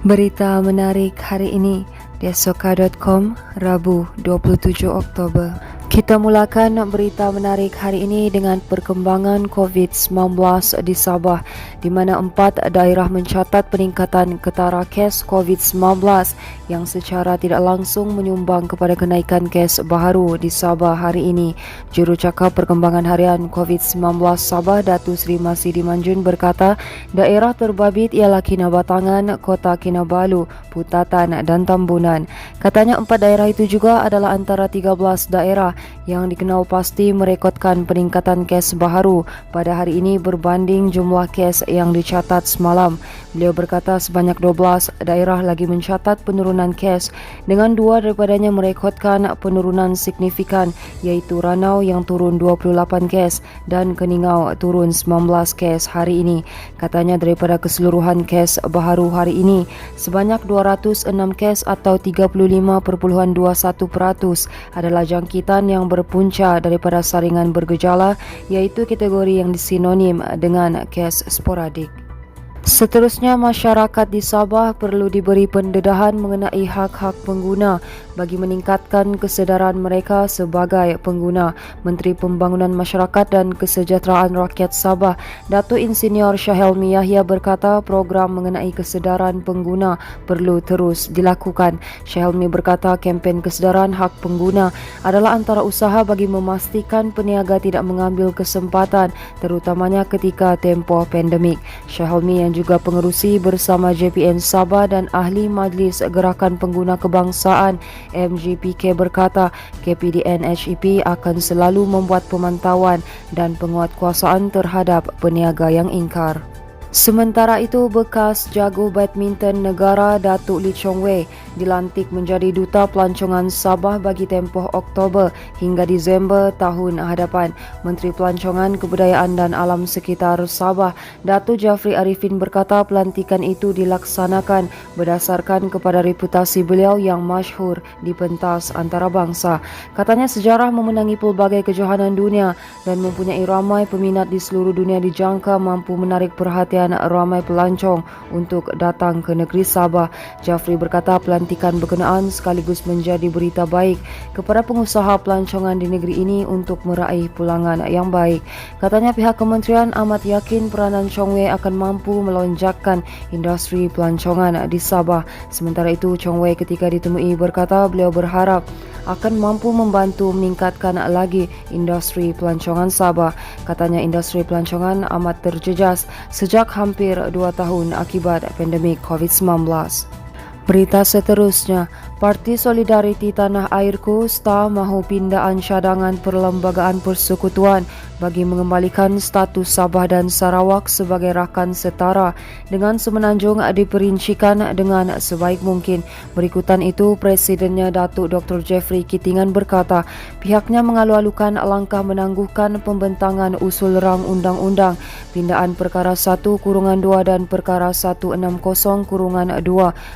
Berita menarik hari ini di Soka.com, Rabu 27 Oktober. Kita mulakan berita menarik hari ini dengan perkembangan COVID-19 di Sabah, di mana 4 daerah mencatat peningkatan ketara kes COVID-19 yang secara tidak langsung menyumbang kepada kenaikan kes baharu di Sabah hari ini. Jurucakap Perkembangan Harian COVID-19 Sabah, Datuk Seri Masidi Manjun berkata, daerah terbabit ialah Kinabatangan, Kota Kinabalu, Putatan dan Tambunan. Katanya 4 daerah itu juga adalah antara 13 daerah yang dikenal pasti merekodkan peningkatan kes baharu pada hari ini berbanding jumlah kes yang dicatat semalam. Beliau berkata sebanyak 12 daerah lagi mencatat penurunan kes, dengan 2 daripadanya merekodkan penurunan signifikan, iaitu Ranau yang turun 28 kes dan Keningau turun 19 kes hari ini. Katanya daripada keseluruhan kes baharu hari ini, sebanyak 206 kes atau 35.21% adalah jangkitan yang berpunca daripada saringan bergejala, iaitu kategori yang disinonim dengan kes sporadik. Seterusnya, masyarakat di Sabah perlu diberi pendedahan mengenai hak-hak pengguna bagi meningkatkan kesedaran mereka sebagai pengguna. Menteri Pembangunan Masyarakat dan Kesejahteraan Rakyat Sabah, Datuk Insinyur Syahelmi Yahya berkata program mengenai kesedaran pengguna perlu terus dilakukan. Syahelmi berkata kempen kesedaran hak pengguna adalah antara usaha bagi memastikan peniaga tidak mengambil kesempatan, terutamanya ketika tempoh pandemik. Syahelmi yang juga pengerusi bersama JPN Sabah dan Ahli Majlis Gerakan Pengguna Kebangsaan MGPK berkata KPDN HEP akan selalu membuat pemantauan dan penguatkuasaan terhadap peniaga yang ingkar. Sementara itu, bekas jago badminton negara Datuk Lee Chong Wei dilantik menjadi Duta Pelancongan Sabah bagi tempoh Oktober hingga Disember tahun hadapan. Menteri Pelancongan, Kebudayaan dan Alam Sekitar Sabah, Datuk Jafri Arifin berkata pelantikan itu dilaksanakan berdasarkan kepada reputasi beliau yang masyhur di pentas antarabangsa. Katanya sejarah memenangi pelbagai kejohanan dunia dan mempunyai ramai peminat di seluruh dunia dijangka mampu menarik perhatian ramai pelancong untuk datang ke negeri Sabah. Jafri berkata pelantikan berkenaan sekaligus menjadi berita baik kepada pengusaha pelancongan di negeri ini untuk meraih pulangan yang baik. Katanya pihak kementerian amat yakin peranan Chong Wei akan mampu melonjakkan industri pelancongan di Sabah. Sementara itu, Chong Wei ketika ditemui berkata beliau berharap akan mampu membantu meningkatkan lagi industri pelancongan Sabah. Katanya industri pelancongan amat terjejas sejak hampir 2 tahun akibat pandemik COVID-19. Berita seterusnya, Parti Solidariti Tanah Airku STA mahu pindaan cadangan Perlembagaan Persekutuan bagi mengembalikan status Sabah dan Sarawak sebagai rakan setara dengan semenanjung diperincikan dengan sebaik mungkin. Berikutan itu, Presidennya Datuk Dr. Jeffrey Kitingan berkata pihaknya mengalu-alukan langkah menangguhkan pembentangan usul rang undang-undang pindaan Perkara 1-2 dan Perkara 160-2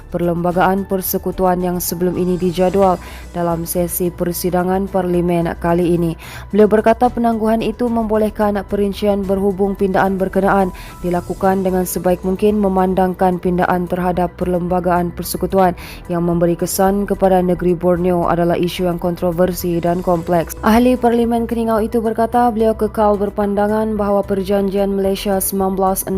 Perlembagaan Persekutuan yang sebelum ini dijadual dalam sesi persidangan Parlimen kali ini. Beliau berkata penangguhan itu membolehkan perincian berhubung pindaan berkenaan dilakukan dengan sebaik mungkin memandangkan pindaan terhadap Perlembagaan Persekutuan yang memberi kesan kepada negeri Borneo adalah isu yang kontroversi dan kompleks. Ahli Parlimen Keningau itu berkata beliau kekal berpandangan bahawa Perjanjian Malaysia 1963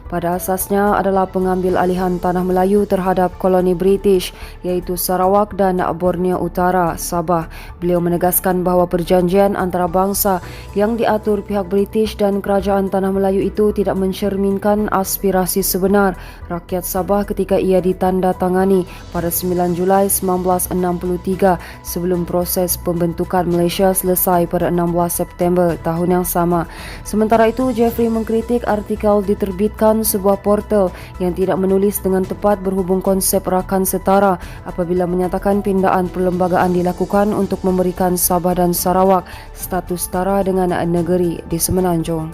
pada asasnya adalah pengambil alihan tanah Melayu terhadap koloni British iaitu Sarawak dan Borneo Utara, Sabah. Beliau menegaskan bahawa perjanjian antarabangsa yang diatur pihak British dan Kerajaan Tanah Melayu itu tidak mencerminkan aspirasi sebenar rakyat Sabah ketika ia ditandatangani pada 9 Julai 1963 sebelum proses pembentukan Malaysia selesai pada 16 September tahun yang sama. Sementara itu, Jeffrey mengkritik artikel diterbitkan sebuah portal yang tidak menulis dengan tepat berhubung konsep rakan setara apabila menyatakan pindaan perlembagaan dilakukan untuk memberikan Sabah dan Sarawak status setara dengan negeri di Semenanjung.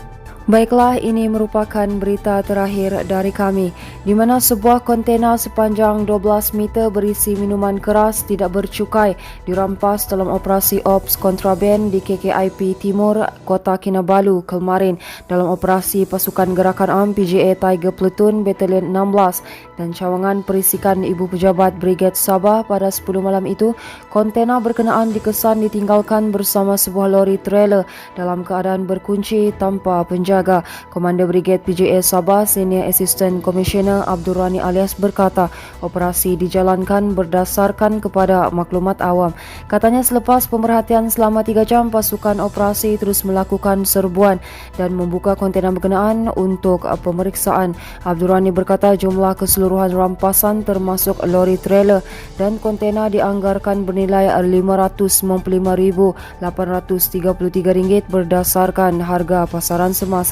Baiklah, ini merupakan berita terakhir dari kami, di mana sebuah kontena sepanjang 12 meter berisi minuman keras tidak bercukai dirampas dalam operasi Ops Kontraben di KKIP Timur, Kota Kinabalu kemarin dalam operasi Pasukan Gerakan Am PGA Tiger Platoon Batalion 16 dan cawangan perisikan Ibu Pejabat Brigade Sabah pada 10 malam itu. Kontena berkenaan dikesan ditinggalkan bersama sebuah lori trailer dalam keadaan berkunci tanpa penjaga. Komander Brigade PJA Sabah Senior Assistant Commissioner Abdul Rani alias berkata, operasi dijalankan berdasarkan kepada maklumat awam. Katanya selepas pemerhatian selama 3 jam, pasukan operasi terus melakukan serbuan dan membuka kontena berkenaan untuk pemeriksaan. Abdul Rani berkata jumlah keseluruhan rampasan termasuk lori trailer dan kontena dianggarkan bernilai RM595,833 berdasarkan harga pasaran semasa.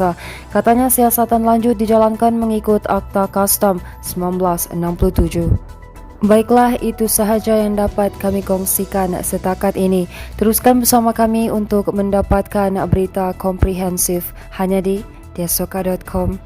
Katanya siasatan lanjut dijalankan mengikut Akta Kastam 1967. Baiklah, itu sahaja yang dapat kami kongsikan setakat ini. Teruskan bersama kami untuk mendapatkan berita komprehensif hanya di diasoka.com.